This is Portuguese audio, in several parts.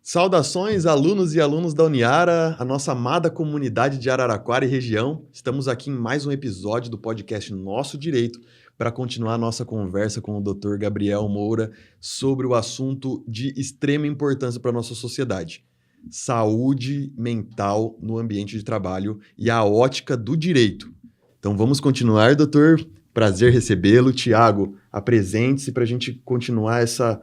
Saudações, alunos e alunos da Uniara, a nossa amada comunidade de Araraquara e região. Estamos aqui em mais um episódio do podcast Nosso Direito para continuar a nossa conversa com o Dr. Gabriel Moura sobre o assunto de extrema importância para a nossa sociedade: saúde mental no ambiente de trabalho e a ótica do direito. Então vamos continuar, doutor. Prazer recebê-lo. Tiago, apresente-se para a gente continuar essa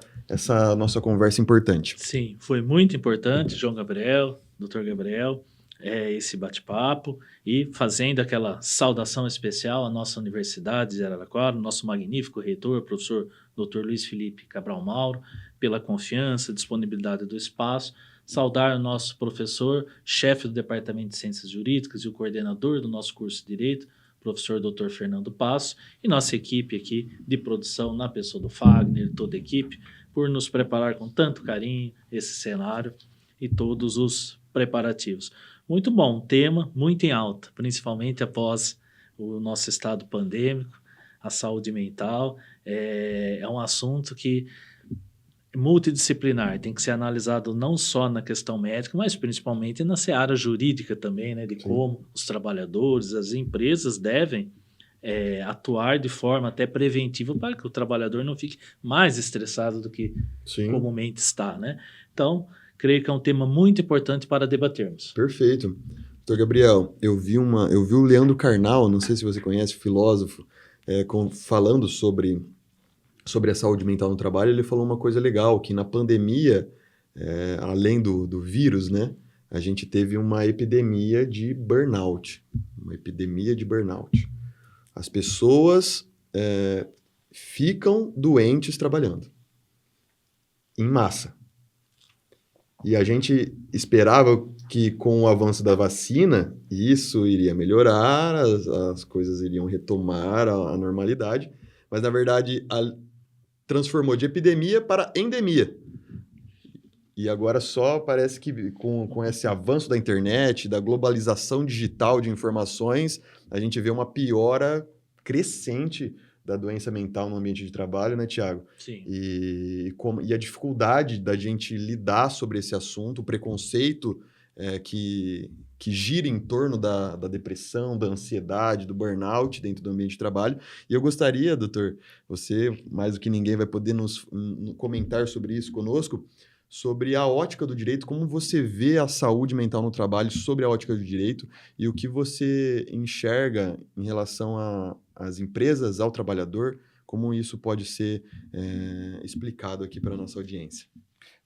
nossa conversa importante. Sim, foi muito importante, João Gabriel, Dr. Gabriel, esse bate-papo e fazendo aquela saudação especial à nossa Universidade de Araraquara, nosso magnífico reitor, professor Dr. Luiz Felipe Cabral Mauro, pela confiança, disponibilidade do espaço, saudar o nosso professor, chefe do Departamento de Ciências Jurídicas e o coordenador do nosso curso de Direito, professor Dr. Fernando Passo, e nossa equipe aqui de produção, na pessoa do Fagner, toda a equipe, por nos preparar com tanto carinho esse cenário e todos os preparativos. Muito bom, tema muito em alta, principalmente após o nosso estado pandêmico, a saúde mental. É um assunto que é multidisciplinar, tem que ser analisado não só na questão médica, mas principalmente na seara jurídica também, né, de Sim. como os trabalhadores, as empresas devem atuar de forma até preventiva para que o trabalhador não fique mais estressado do que Sim. comumente está, né? Então, creio que é um tema muito importante para debatermos. Perfeito. Doutor Gabriel, eu vi o Leandro Carnal, não sei se você conhece, filósofo, falando sobre a saúde mental no trabalho. Ele falou uma coisa legal, que na pandemia, além do vírus, né, a gente teve uma epidemia de burnout. As pessoas ficam doentes trabalhando, em massa. E a gente esperava que com o avanço da vacina, isso iria melhorar, as coisas iriam retomar a normalidade, mas na verdade transformou de epidemia para endemia. E agora só parece que com esse avanço da internet, da globalização digital de informações, a gente vê uma piora crescente da doença mental no ambiente de trabalho, né, Tiago? Sim. E a dificuldade da gente lidar sobre esse assunto, o preconceito que gira em torno da depressão, da ansiedade, do burnout dentro do ambiente de trabalho. E eu gostaria, doutor, você, mais do que ninguém, vai poder nos comentar sobre isso conosco, sobre a ótica do direito, como você vê a saúde mental no trabalho sobre a ótica do direito e o que você enxerga em relação às empresas, ao trabalhador, como isso pode ser explicado aqui para a nossa audiência.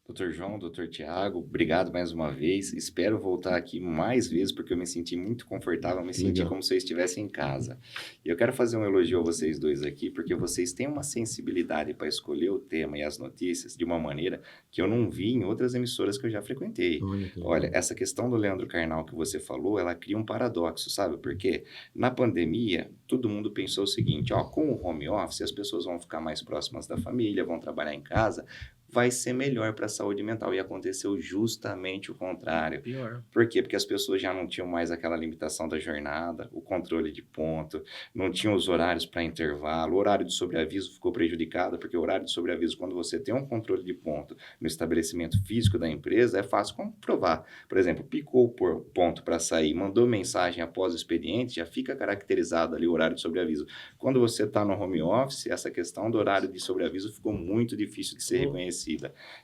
Dr. João, Dr. Tiago, obrigado mais uma vez. Espero voltar aqui mais vezes, porque eu me senti muito confortável, me senti Legal. como se eu estivesse em casa. E eu quero fazer um elogio a vocês dois aqui, porque vocês têm uma sensibilidade para escolher o tema e as notícias de uma maneira que eu não vi em outras emissoras que eu já frequentei. Olha, essa questão do Leandro Carnal que você falou, ela cria um paradoxo, sabe? Porque na pandemia, todo mundo pensou o seguinte, ó, com o home office, as pessoas vão ficar mais próximas da família, vão trabalhar em casa, vai ser melhor para a saúde mental. E aconteceu justamente o contrário. Pior. Por quê? Porque as pessoas já não tinham mais aquela limitação da jornada, o controle de ponto, não tinham os horários para intervalo, o horário de sobreaviso ficou prejudicado, porque o horário de sobreaviso, quando você tem um controle de ponto no estabelecimento físico da empresa, é fácil comprovar. Por exemplo, picou o ponto para sair, mandou mensagem após o expediente, já fica caracterizado ali o horário de sobreaviso. Quando você está no home office, essa questão do horário de sobreaviso ficou muito difícil de ser reconhecida.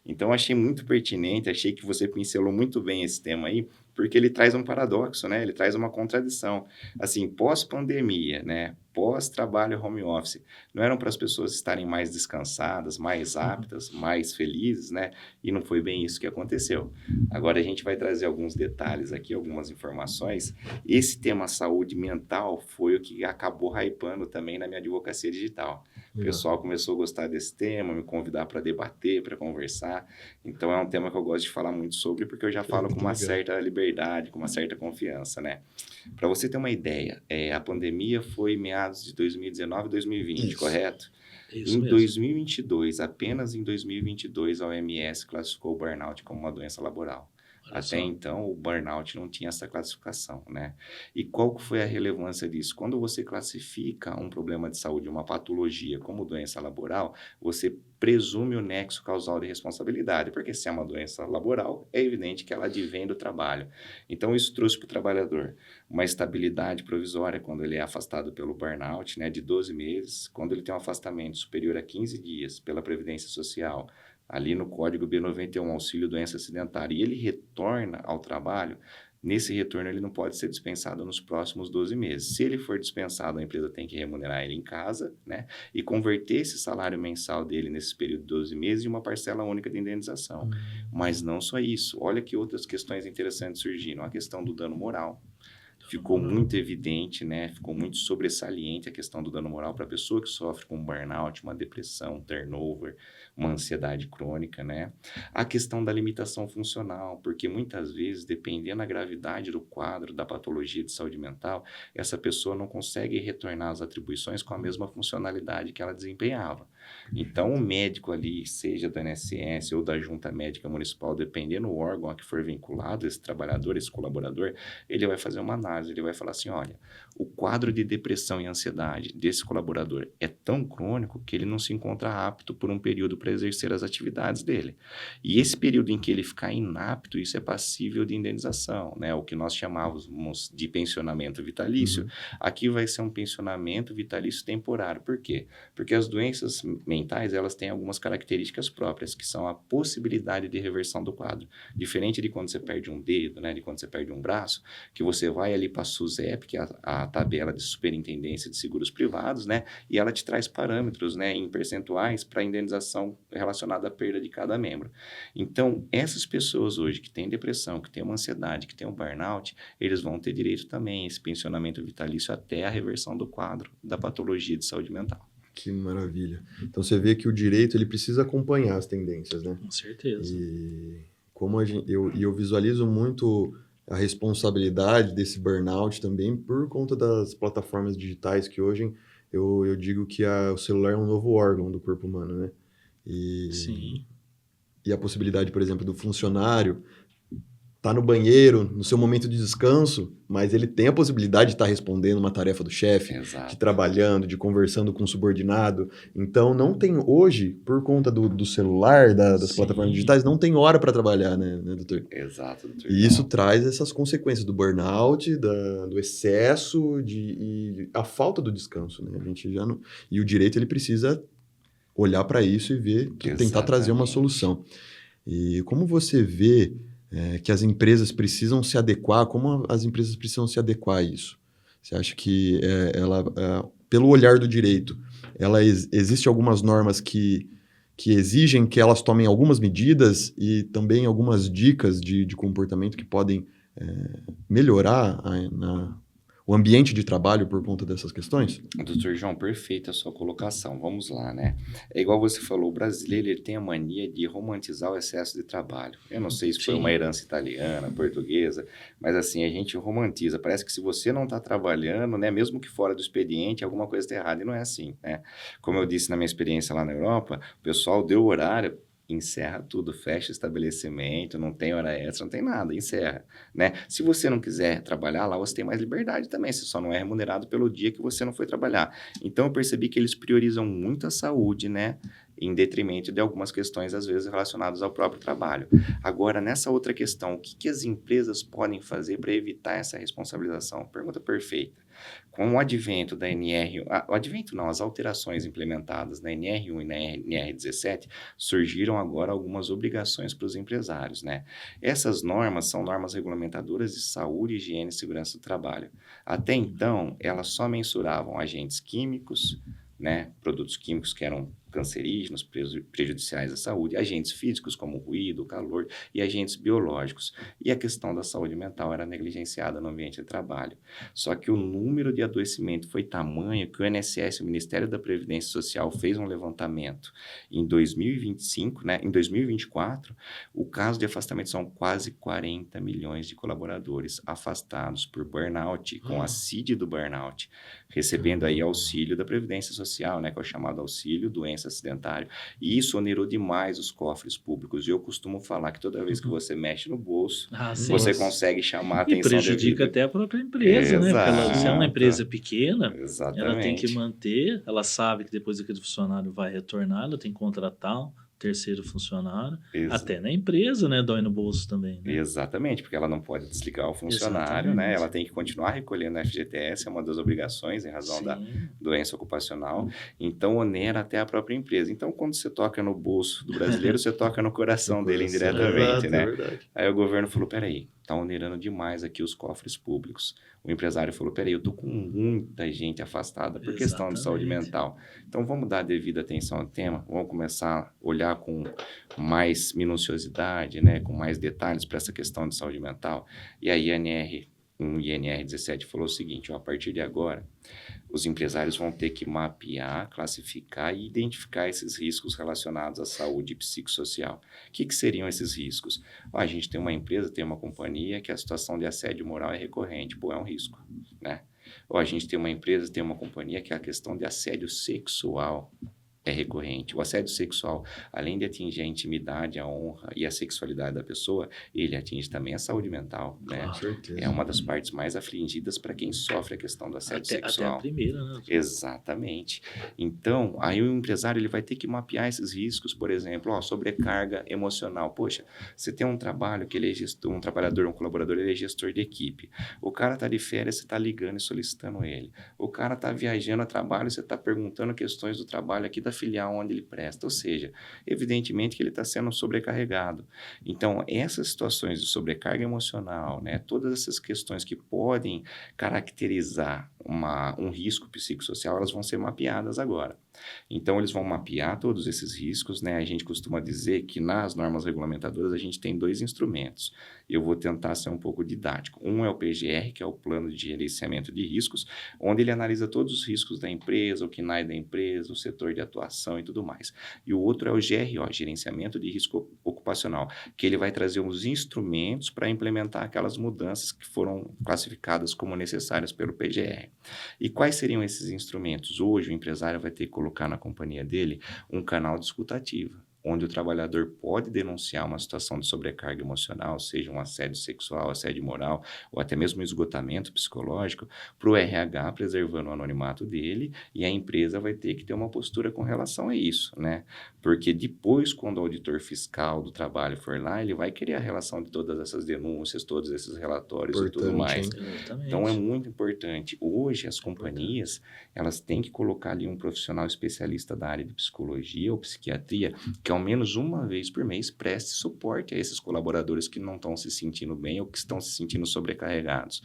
Então, achei muito pertinente, achei que você pincelou muito bem esse tema aí, porque ele traz um paradoxo, né? Ele traz uma contradição. Assim, pós-pandemia, né? Pós-trabalho home office, não eram para as pessoas estarem mais descansadas, mais aptas, mais felizes, né? E não foi bem isso que aconteceu. Agora a gente vai trazer alguns detalhes aqui, algumas informações. Esse tema saúde mental foi o que acabou hypando também na minha advocacia digital. O pessoal começou a gostar desse tema, me convidar para debater, para conversar. Então, é um tema que eu gosto de falar muito sobre, porque eu já falo com uma certa liberdade, com uma certa confiança, né? Para você ter uma ideia, a pandemia foi meados de 2019 e 2020, Isso. Correto? Isso Em mesmo. 2022, apenas em 2022, a OMS classificou o burnout como uma doença laboral. Olha Até só. então, o burnout não tinha essa classificação, né? E qual que foi a relevância disso? Quando você classifica um problema de saúde, uma patologia como doença laboral, você presume o nexo causal de responsabilidade, porque se é uma doença laboral, é evidente que ela advém do trabalho. Então, isso trouxe para o trabalhador uma estabilidade provisória quando ele é afastado pelo burnout, né, de 12 meses, quando ele tem um afastamento superior a 15 dias pela Previdência Social, ali no Código B91, auxílio doença acidentária, e ele retorna ao trabalho, nesse retorno ele não pode ser dispensado nos próximos 12 meses. Se ele for dispensado, a empresa tem que remunerar ele em casa, né, e converter esse salário mensal dele nesse período de 12 meses em uma parcela única de indenização. Mas não só isso, olha que outras questões interessantes surgiram. A questão do dano moral. Ficou muito evidente, né? Ficou muito sobressaliente a questão do dano moral para a pessoa que sofre com um burnout, uma depressão, um turnover, uma ansiedade crônica, né? A questão da limitação funcional, porque muitas vezes, dependendo da gravidade do quadro, da patologia de saúde mental, essa pessoa não consegue retornar às atribuições com a mesma funcionalidade que ela desempenhava. Então, o médico ali, seja do INSS ou da junta médica municipal, dependendo do órgão a que for vinculado, esse trabalhador, esse colaborador, ele vai fazer uma análise, ele vai falar assim, olha, o quadro de depressão e ansiedade desse colaborador é tão crônico que ele não se encontra apto por um período para exercer as atividades dele. E esse período em que ele ficar inapto, isso é passível de indenização, né? O que nós chamávamos de pensionamento vitalício, aqui vai ser um pensionamento vitalício temporário. Por quê? Porque as doenças mentais, elas têm algumas características próprias, que são a possibilidade de reversão do quadro. Diferente de quando você perde um dedo, né, de quando você perde um braço, que você vai ali para a SUSEP, que é a tabela de superintendência de seguros privados, né, e ela te traz parâmetros, né, em percentuais para indenização relacionada à perda de cada membro. Então, essas pessoas hoje que têm depressão, que têm uma ansiedade, que têm um burnout, eles vão ter direito também a esse pensionamento vitalício até a reversão do quadro da patologia de saúde mental. Que maravilha. Então você vê que o direito ele precisa acompanhar as tendências, né? Com certeza. E como eu visualizo muito a responsabilidade desse burnout também por conta das plataformas digitais que hoje eu digo que o celular é um novo órgão do corpo humano, né? Sim. E a possibilidade, por exemplo, do funcionário tá no banheiro, no seu momento de descanso, mas ele tem a possibilidade de estar respondendo uma tarefa do chefe, de Exato. trabalhando, de conversando com o subordinado. Então, não tem hoje, por conta do celular, das Sim. plataformas digitais, não tem hora para trabalhar, né, doutor? Exato, doutor E isso João. traz essas consequências do burnout, do excesso e a falta do descanso, né? A gente já não... E o direito, ele precisa olhar para isso e ver, tentar trazer uma Exatamente. solução. E como você vê que as empresas precisam se adequar, como as empresas precisam se adequar a isso? Você acha que pelo olhar do direito, existe algumas normas que exigem que elas tomem algumas medidas e também algumas dicas de comportamento que podem melhorar o ambiente de trabalho por conta dessas questões? Doutor João, perfeita a sua colocação. Vamos lá, né? É igual você falou, o brasileiro ele tem a mania de romantizar o excesso de trabalho. Eu não sei se foi uma Sim. herança italiana, portuguesa, mas assim, a gente romantiza. Parece que se você não está trabalhando, né, mesmo que fora do expediente, alguma coisa está errada. E não é assim, né? Como eu disse na minha experiência lá na Europa, o pessoal deu horário, encerra tudo, fecha o estabelecimento, não tem hora extra, não tem nada, encerra, né? Se você não quiser trabalhar lá, você tem mais liberdade também, você só não é remunerado pelo dia que você não foi trabalhar. Então, eu percebi que eles priorizam muito a saúde, né? Em detrimento de algumas questões, às vezes, relacionadas ao próprio trabalho. Agora, nessa outra questão, o que as empresas podem fazer para evitar essa responsabilização? Pergunta perfeita. Com o advento da as alterações implementadas na NR1 e na NR17, surgiram agora algumas obrigações para os empresários, né? Essas normas são normas regulamentadoras de saúde, higiene e segurança do trabalho. Até então, elas só mensuravam agentes químicos, né? Produtos químicos que eram cancerígenos, prejudiciais à saúde, agentes físicos como ruído, calor e agentes biológicos. E a questão da saúde mental era negligenciada no ambiente de trabalho. Só que o número de adoecimento foi tamanho que o INSS, o Ministério da Previdência Social, fez um levantamento em 2025, né? Em 2024, o caso de afastamento são quase 40 milhões de colaboradores afastados por burnout, com a CID do burnout, recebendo aí auxílio da Previdência Social, né? Que é o chamado auxílio doença acidente acidentário. E isso onerou demais os cofres públicos. E eu costumo falar que toda vez que você mexe no bolso, Sim. você Nossa. consegue chamar a E atenção prejudica devida. até a própria empresa, né? Porque se é uma Exato. empresa pequena, ela tem que Exatamente. manter, ela sabe que depois aquele funcionário vai retornar, ela tem que contratar um terceiro funcionário, Ex- até na empresa, né? Dói no bolso também, né? Exatamente, porque ela não pode desligar o funcionário, né? Exatamente. Ela tem que continuar recolhendo a FGTS, é uma das obrigações em razão da Sim. doença ocupacional. Então, onera até a própria empresa. Então, quando você toca no bolso do brasileiro, você toca no coração dele indiretamente, Exato, né? é verdade. Aí o governo falou, peraí, tá onerando demais aqui os cofres públicos. O empresário falou, peraí, eu tô com muita gente afastada por questão de saúde Exatamente. mental. Então, vamos dar devida atenção ao tema, vamos começar a olhar com mais minuciosidade, né, com mais detalhes para essa questão de saúde mental. E a INR 17 falou o seguinte, ó, a partir de agora, os empresários vão ter que mapear, classificar e identificar esses riscos relacionados à saúde psicossocial. O que seriam esses riscos? Ó, a gente tem uma empresa, tem uma companhia que a situação de assédio moral é recorrente. Pô, é um risco, né? Ou a gente tem uma empresa, tem uma companhia que a questão de assédio sexual é recorrente. O assédio sexual, além de atingir a intimidade, a honra e a sexualidade da pessoa, ele atinge também a saúde mental, né? Com certeza. É uma das partes mais afligidas para quem sofre a questão do assédio Até a sexual. primeira, né? Exatamente. Então, aí o empresário ele vai ter que mapear esses riscos, por exemplo, ó, sobrecarga emocional. Poxa, você tem um trabalho que ele é gestor, um trabalhador, um colaborador, ele é gestor de equipe. O cara tá de férias, você tá ligando e solicitando ele. O cara tá viajando a trabalho, você tá perguntando questões do trabalho aqui da filial onde ele presta. Ou seja, evidentemente que ele está sendo sobrecarregado. Então, essas situações de sobrecarga emocional, né, todas essas questões que podem caracterizar um risco psicossocial, elas vão ser mapeadas agora. Então, eles vão mapear todos esses riscos, né? A gente costuma dizer que nas normas regulamentadoras a gente tem 2 instrumentos. Eu vou tentar ser um pouco didático. Um é o PGR, que é o Plano de Gerenciamento de Riscos, onde ele analisa todos os riscos da empresa, o KNAI da empresa, o setor de atuação e tudo mais. E o outro é o GRO, Gerenciamento de Risco Ocupacional, que ele vai trazer os instrumentos para implementar aquelas mudanças que foram classificadas como necessárias pelo PGR. E quais seriam esses instrumentos? Hoje o empresário vai ter que colocar na companhia dele um canal de escuta ativa, onde o trabalhador pode denunciar uma situação de sobrecarga emocional, seja um assédio sexual, assédio moral, ou até mesmo um esgotamento psicológico, para o RH, preservando o anonimato dele, e a empresa vai ter que ter uma postura com relação a isso, né? Porque depois, quando o auditor fiscal do trabalho for lá, ele vai querer a relação de todas essas denúncias, todos esses relatórios e tudo mais. Importante, hein? Exatamente. Então, é muito importante. Hoje, as companhias, elas têm que colocar ali um profissional especialista da área de psicologia ou psiquiatria, que ao menos uma vez por mês preste suporte a esses colaboradores que não estão se sentindo bem ou que estão se sentindo sobrecarregados.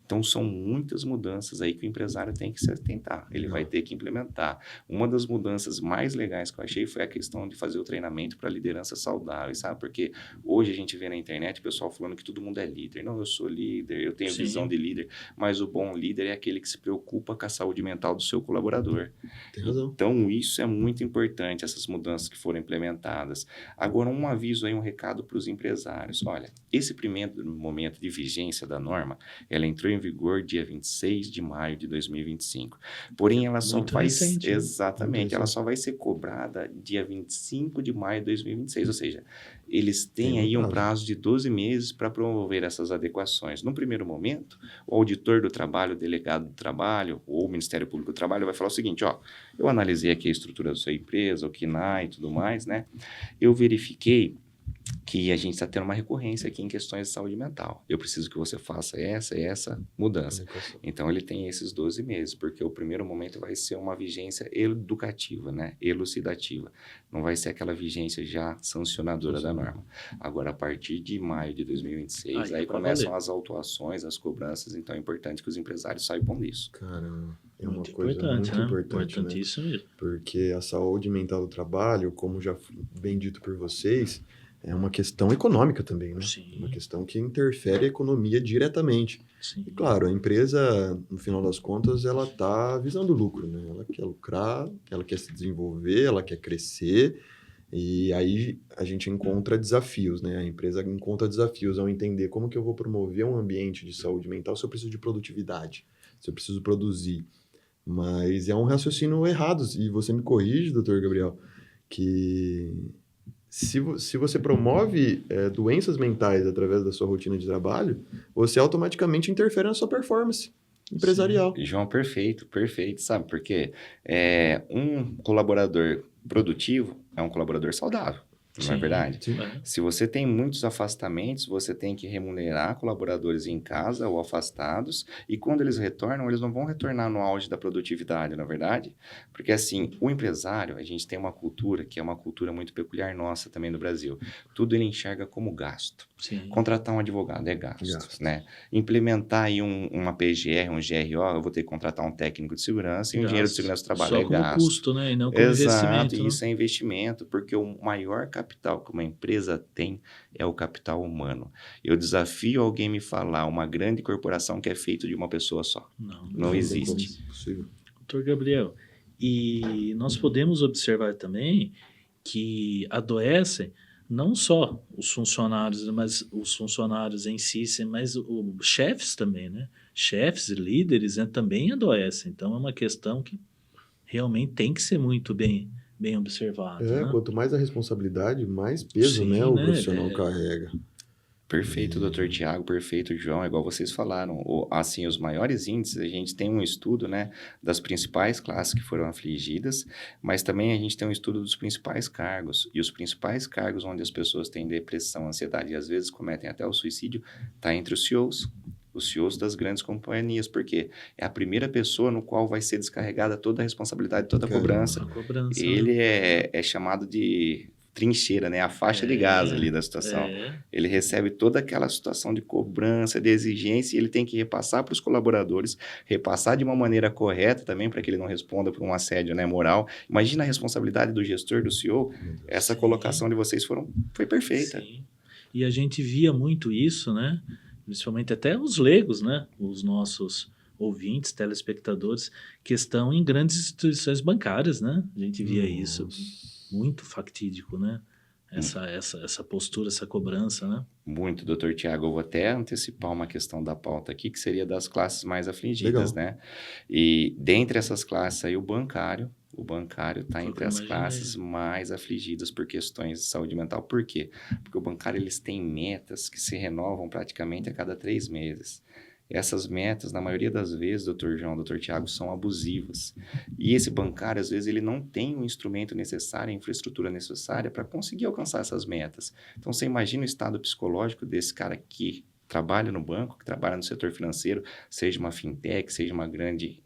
Então, são muitas mudanças aí que o empresário tem que se atentar. Ele vai ter que implementar. Uma das mudanças mais legais que eu achei foi a questão de fazer o treinamento para liderança saudável, sabe? Porque hoje a gente vê na internet o pessoal falando que todo mundo é líder. Não, eu sou líder, eu tenho Sim. visão de líder, mas o bom líder é aquele que se preocupa com a saúde mental do seu colaborador. Tem razão. Então, isso é muito importante, essas mudanças que foram implementadas. Agora, um aviso aí, um recado para os empresários. Olha, esse primeiro momento de vigência da norma, ela entrou em vigor dia 26 de maio de 2025. Porém, ela só Muito vai... recente, né? Exatamente, ela só vai ser cobrada dia 25 de maio de 2026. Ou seja, eles têm Tem um aí um prazo. prazo de 12 meses para promover essas adequações. No primeiro momento, o auditor do trabalho, o delegado do trabalho, ou o Ministério Público do Trabalho vai falar o seguinte, ó, eu analisei aqui a estrutura da sua empresa, o KNAI e tudo mais, né? Eu verifiquei que a gente está tendo uma recorrência aqui em questões de saúde mental. Eu preciso que você faça essa e essa mudança. Então, ele tem esses 12 meses, porque o primeiro momento vai ser uma vigência educativa, né? Elucidativa. Não vai ser aquela vigência já sancionadora da norma. Agora, a partir de maio de 2026, aí começam valer. as autuações, as cobranças, então é importante que os empresários saibam disso. Caramba, é uma Muito coisa importante, muito né? importante, né? Importantíssimo mesmo. Porque a saúde mental do trabalho, como já bem dito por vocês, é uma questão econômica também, né? Sim. Uma questão que interfere a economia diretamente. Sim. E claro, a empresa, no final das contas, ela está visando lucro, né? Ela quer lucrar, ela quer se desenvolver, ela quer crescer, e aí a gente encontra desafios, né? A empresa encontra desafios ao entender como que eu vou promover um ambiente de saúde mental se eu preciso de produtividade, se eu preciso produzir. Mas é um raciocínio errado, e você me corrige, doutor Gabriel, que se você promove doenças mentais através da sua rotina de trabalho, você automaticamente interfere na sua performance empresarial. João, perfeito, perfeito. Sabe por quê? Um colaborador produtivo é um colaborador saudável, não é Sim, verdade? Sim. Se você tem muitos afastamentos, você tem que remunerar colaboradores em casa ou afastados, e quando eles retornam, eles não vão retornar no auge da produtividade, não é verdade? Porque assim, o empresário, a gente tem uma cultura que é uma cultura muito peculiar nossa também no Brasil. Tudo ele enxerga como gasto. sim. Contratar um advogado é gasto, Gasto. né? Implementar aí uma PGR, um GRO, eu vou ter que contratar um técnico de segurança e um engenheiro de segurança do trabalho Só é como gasto. custo, né? E não como Exato, investimento. e Né? isso é investimento, porque o maior capital que uma empresa tem é o capital humano. Eu desafio alguém me falar uma grande corporação que é feita de uma pessoa só. Não tem existe. como. Possível. Doutor Gabriel, e nós podemos observar também que adoecem não só os funcionários, mas os funcionários em si, mas os chefes também, né? Chefes e líderes também adoecem. Então é uma questão que realmente tem que ser muito bem observada. Né? Quanto mais a responsabilidade, mais peso, Sim, né, o né? profissional carrega. Perfeito, doutor Tiago, perfeito, João, igual vocês falaram. Assim, os maiores índices, a gente tem um estudo, né, das principais classes que foram afligidas, mas também a gente tem um estudo dos principais cargos. E os principais cargos onde as pessoas têm depressão, ansiedade e às vezes cometem até o suicídio, está entre os CEOs. Os CEOs das grandes companhias, porque é a primeira pessoa no qual vai ser descarregada toda a responsabilidade, toda a cobrança. A cobrança. Ele é chamado de trincheira, né? A faixa de gás ali da situação. Ele recebe toda aquela situação de cobrança, de exigência, e ele tem que repassar para os colaboradores, repassar de uma maneira correta também, para que ele não responda por um assédio, né, moral. Imagina a responsabilidade do gestor, do CEO. Essa colocação de vocês foi perfeita. Sim. E a gente via muito isso, né? Principalmente até os leigos, né? Os nossos ouvintes, telespectadores, que estão em grandes instituições bancárias, né? A gente via isso muito factídico, né? Essa postura, essa cobrança, né? Muito, doutor Tiago. Eu vou até antecipar uma questão da pauta aqui, que seria das classes mais afligidas, né? E dentre essas classes aí, o bancário está entre as classes mais afligidas por questões de saúde mental. Por quê? Porque o bancário, eles têm metas que se renovam praticamente a cada 3 meses. Essas metas, na maioria das vezes, doutor João, doutor Tiago, são abusivas. E esse bancário, às vezes, ele não tem o instrumento necessário, a infraestrutura necessária para conseguir alcançar essas metas. Então, você imagina o estado psicológico desse cara que trabalha no banco, que trabalha no setor financeiro, seja uma fintech, seja uma grande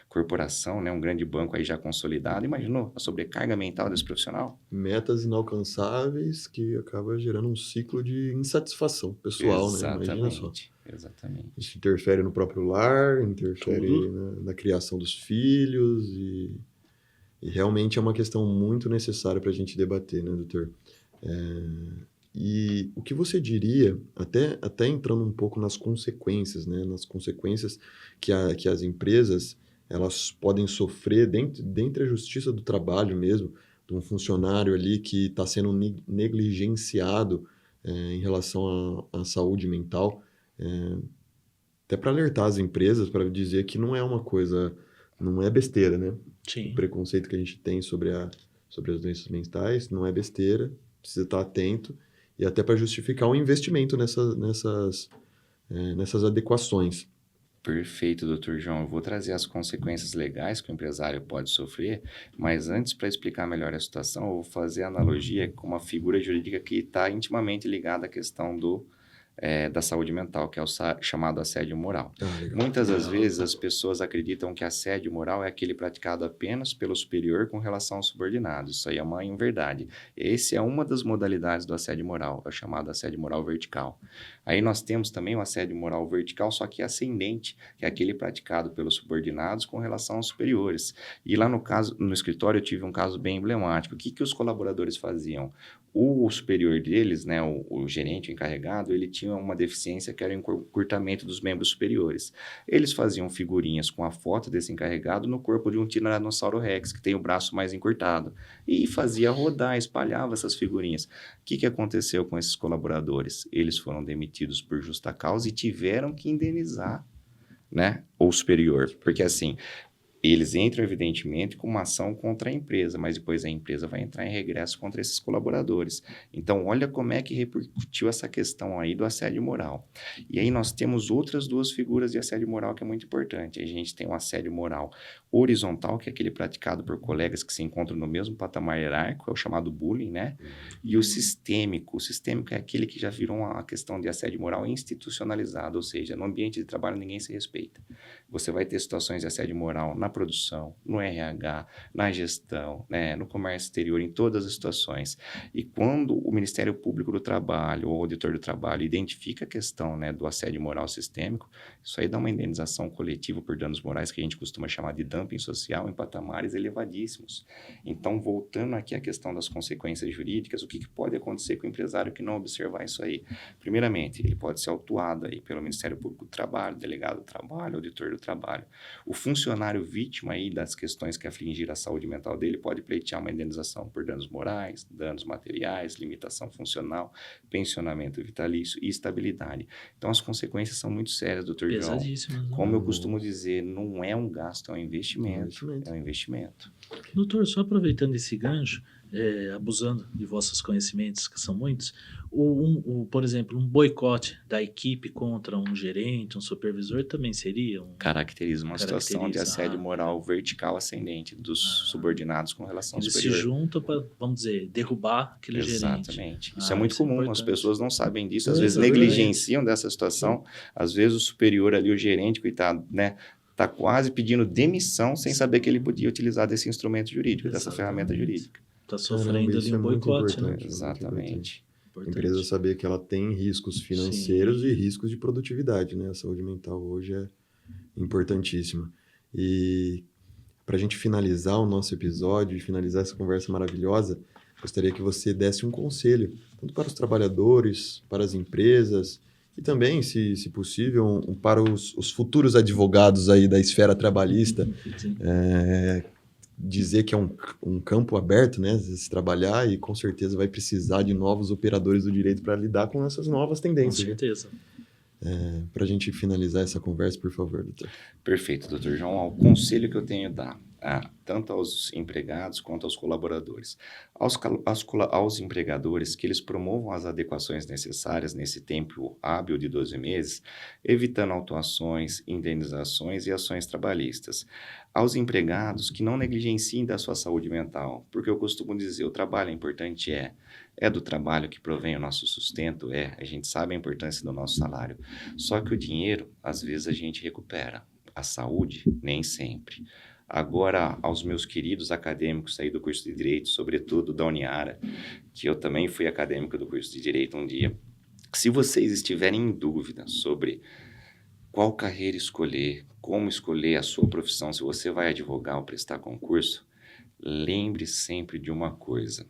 corporação, né, um grande banco aí já consolidado. Imaginou a sobrecarga mental desse profissional? Metas inalcançáveis que acaba gerando um ciclo de insatisfação pessoal, né? Imagina só. Exatamente. Isso interfere no próprio lar, interfere na criação dos filhos e realmente é uma questão muito necessária para a gente debater, né, doutor? E o que você diria, até entrando um pouco nas consequências, né? Nas consequências que as empresas elas podem sofrer dentro da justiça do trabalho mesmo, de um funcionário ali que está sendo negligenciado em relação à saúde mental, até para alertar as empresas, para dizer que não é uma coisa, não é besteira, né? Sim. O preconceito que a gente tem sobre as doenças mentais não é besteira, precisa estar atento, e até para justificar um investimento nessas adequações. Perfeito, doutor João. Eu vou trazer as consequências legais que o empresário pode sofrer, mas antes, para explicar melhor a situação, eu vou fazer a analogia com uma figura jurídica que está intimamente ligada à questão da saúde mental, que é o chamado assédio moral. Muitas das vezes as pessoas acreditam que assédio moral é aquele praticado apenas pelo superior com relação aos subordinados. Isso aí é uma inverdade. Essa é uma das modalidades do assédio moral, é o chamado assédio moral vertical. Aí nós temos também o assédio moral vertical, só que ascendente, que é aquele praticado pelos subordinados com relação aos superiores. E lá no escritório eu tive um caso bem emblemático. O que os colaboradores faziam? O superior deles, né, o gerente, o encarregado, ele tinha uma deficiência que era o encurtamento dos membros superiores. Eles faziam figurinhas com a foto desse encarregado no corpo de um Tiranossauro Rex, que tem o braço mais encurtado, e fazia rodar, espalhava essas figurinhas. O que aconteceu com esses colaboradores? Eles foram demitidos por justa causa e tiveram que indenizar, né, o superior, porque assim, Eles entram, evidentemente, com uma ação contra a empresa, mas depois a empresa vai entrar em regresso contra esses colaboradores. Então, olha como é que repercutiu essa questão aí do assédio moral. E aí nós temos outras duas figuras de assédio moral que é muito importante. A gente tem o assédio moral horizontal, que é aquele praticado por colegas que se encontram no mesmo patamar hierárquico, é o chamado bullying, né? E o sistêmico. O sistêmico é aquele que já virou uma questão de assédio moral institucionalizado, ou seja, no ambiente de trabalho ninguém se respeita. Você vai ter situações de assédio moral na produção, no RH, na gestão, né, no comércio exterior, em todas as situações. E quando o Ministério Público do Trabalho ou o Auditor do Trabalho identifica a questão, né, do assédio moral sistêmico, isso aí dá uma indenização coletiva por danos morais que a gente costuma chamar de dumping social em patamares elevadíssimos. Então, voltando aqui à questão das consequências jurídicas, o que pode acontecer com o empresário que não observar isso aí? Primeiramente, ele pode ser autuado aí pelo Ministério Público do Trabalho, delegado do trabalho, auditor do trabalho. O funcionário vítima aí das questões que afligiram a saúde mental dele pode pleitear uma indenização por danos morais, danos materiais, limitação funcional, pensionamento vitalício e estabilidade. Então, as consequências são muito sérias, doutor João. Pesadíssimas, né? Como eu costumo dizer, não é um gasto, é um investimento. É um investimento. Doutor, só aproveitando esse gancho, abusando de vossos conhecimentos, que são muitos, por exemplo, um boicote da equipe contra um gerente, um supervisor, também seria Caracteriza uma situação de assédio moral vertical ascendente dos subordinados com relação eles superior. se juntam para, vamos dizer, derrubar aquele gerente. Exatamente. Isso é muito comum, as pessoas não sabem disso, às vezes exatamente. negligenciam dessa situação, às vezes o superior ali, o gerente, coitado, né? Está quase pedindo demissão sem saber que ele podia utilizar desse instrumento jurídico, dessa ferramenta jurídica. Está sofrendo ali um boicote, né? Exatamente. A empresa saber que ela tem riscos financeiros e riscos de produtividade, né? A saúde mental hoje é importantíssima. E para a gente finalizar o nosso episódio e finalizar essa conversa maravilhosa, gostaria que você desse um conselho, tanto para os trabalhadores, para as empresas e também, se possível, para os futuros advogados aí da esfera trabalhista, dizer que é um campo aberto, né, de se trabalhar e com certeza vai precisar de novos operadores do direito para lidar com essas novas tendências. Com certeza. Para a gente finalizar essa conversa, por favor, doutor. Perfeito, doutor João. O conselho que eu tenho a dar, tanto aos empregados quanto aos colaboradores. Aos empregadores, que eles promovam as adequações necessárias nesse tempo hábil de 12 meses, evitando autuações, indenizações e ações trabalhistas. Aos empregados, que não negligenciem da sua saúde mental, porque eu costumo dizer, o trabalho é importante, é do trabalho que provém o nosso sustento, a gente sabe a importância do nosso salário. Só que o dinheiro, às vezes a gente recupera, a saúde, nem sempre. Agora, aos meus queridos acadêmicos aí do curso de Direito, sobretudo da Uniara, que eu também fui acadêmico do curso de Direito um dia, se vocês estiverem em dúvida sobre qual carreira escolher, como escolher a sua profissão, se você vai advogar ou prestar concurso, lembre sempre de uma coisa.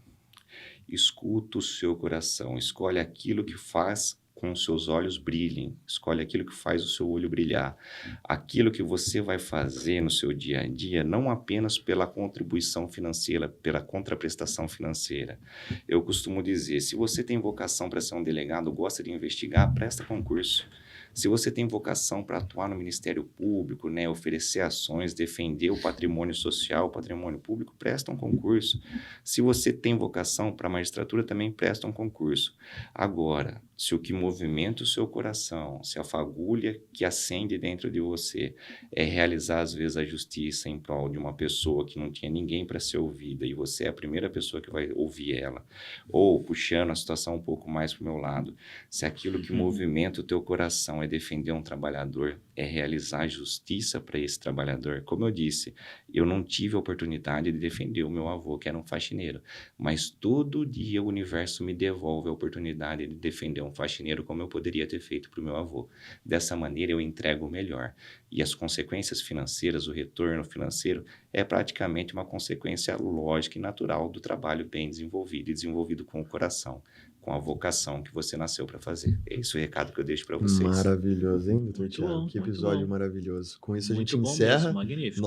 Escuta o seu coração, escolhe aquilo que faz com os seus olhos brilhem, escolhe aquilo que faz o seu olho brilhar, aquilo que você vai fazer no seu dia a dia, não apenas pela contribuição financeira, pela contraprestação financeira. Eu costumo dizer, se você tem vocação para ser um delegado, gosta de investigar, presta concurso. Se você tem vocação para atuar no Ministério Público, né, oferecer ações, defender o patrimônio social, o patrimônio público, presta um concurso. Se você tem vocação para a magistratura, também presta um concurso. Agora, se o que movimenta o seu coração, se a fagulha que acende dentro de você é realizar, às vezes, a justiça em prol de uma pessoa que não tinha ninguém para ser ouvida e você é a primeira pessoa que vai ouvir ela, ou puxando a situação um pouco mais para o meu lado, se aquilo que movimenta o teu coração é defender um trabalhador, é realizar justiça para esse trabalhador. Como eu disse, eu não tive a oportunidade de defender o meu avô, que era um faxineiro, mas todo dia o universo me devolve a oportunidade de defender um faxineiro como eu poderia ter feito para o meu avô. Dessa maneira eu entrego o melhor. E as consequências financeiras, o retorno financeiro, é praticamente uma consequência lógica e natural do trabalho bem desenvolvido e desenvolvido com o coração, com a vocação que você nasceu para fazer. É esse o recado que eu deixo para vocês. Maravilhoso, hein, doutor Muito Thiago? bom, Que muito episódio bom. maravilhoso. Com isso a gente Muito bom encerra mesmo, magnífico.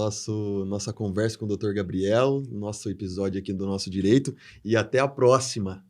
nossa conversa com o doutor Gabriel, nosso episódio aqui do Nosso Direito, e até a próxima.